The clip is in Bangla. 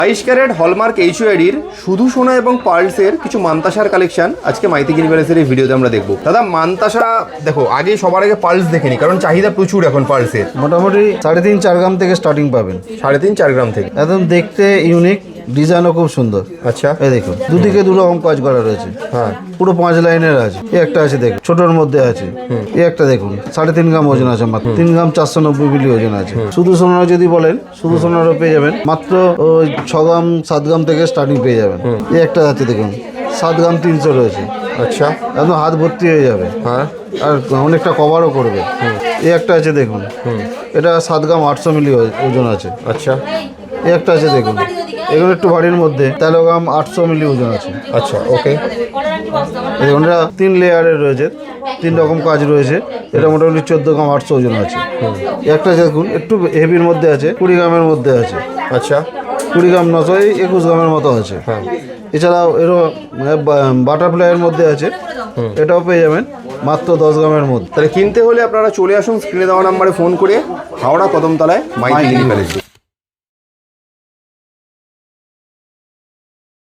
22 ক্যারেট হলমার্ক এইচইউআইডির শুধু সোনা এবং পার্লসের কিছু মান্তাসার কালেকশন আজকে মাইথিক ইউনিভার্সের এই ভিডিওতে আমরা দেখবো। দাদা মান্তাসা দেখো আগে সবার আগে পার্লস দেখে নি, কারণ চাহিদা প্রচুর এখন পার্লসের। মোটামুটি 3.5-4 গ্রাম থেকে স্টার্টিং পাবেন। 3.5-4 গ্রাম থেকে একদম দেখতে ইউনিক, ডিজাইনও খুব সুন্দর। আচ্ছা, এই দেখুন দুদিকে দু রকম কাজ করা রয়েছে। হ্যাঁ, পুরো 5 লাইনের আছে। এই একটা আছে দেখুন, ছোটোর মধ্যে আছে। এই একটা দেখুন 3.5 গ্রাম ওজন আছে, মাত্র 3 গ্রাম 490 মিলি ওজন আছে। শুধু সোনার যদি বলেন শুধু সোনারও পেয়ে যাবেন, মাত্র ওই 6 গ্রাম 7 গ্রাম থেকে স্টার্টিং পেয়ে যাবেন। এই একটা আছে দেখুন 7 গ্রাম 300 রয়েছে। আচ্ছা, একদম হাত ভর্তি হয়ে যাবে। হ্যাঁ, আর অনেকটা কভারও করবে। এই একটা আছে দেখুন, এটা 7 গ্রাম 800 মিলি ওজন আছে। আচ্ছা, এই একটা আছে দেখুন, এগুলো একটু ভারীর মধ্যে 13 গ্রাম 800 মিলি ওজন আছে। আচ্ছা, ওকে। দেখুন এটা 3 লেয়ারের রয়েছে, 3 রকম কাজ রয়েছে। এটা মোটামুটি 14 গ্রাম 800 ওজন আছে। একটা দেখুন একটু হেভির মধ্যে আছে, 20 গ্রামের মধ্যে আছে। আচ্ছা, 20 গ্রাম 900, 21 গ্রামের মতো আছে। হ্যাঁ, এছাড়াও এরও বাটারফ্লাইয়ের মধ্যে আছে, এটাও পেয়ে যাবেন মাত্র 10 গ্রামের মধ্যে। তাহলে কিনতে হলে আপনারা চলে আসুন স্ক্রিনে দেওয়া নাম্বারে ফোন করে হাওড়া কদমতলায় মাইথিক ইউনিভার্সিটি।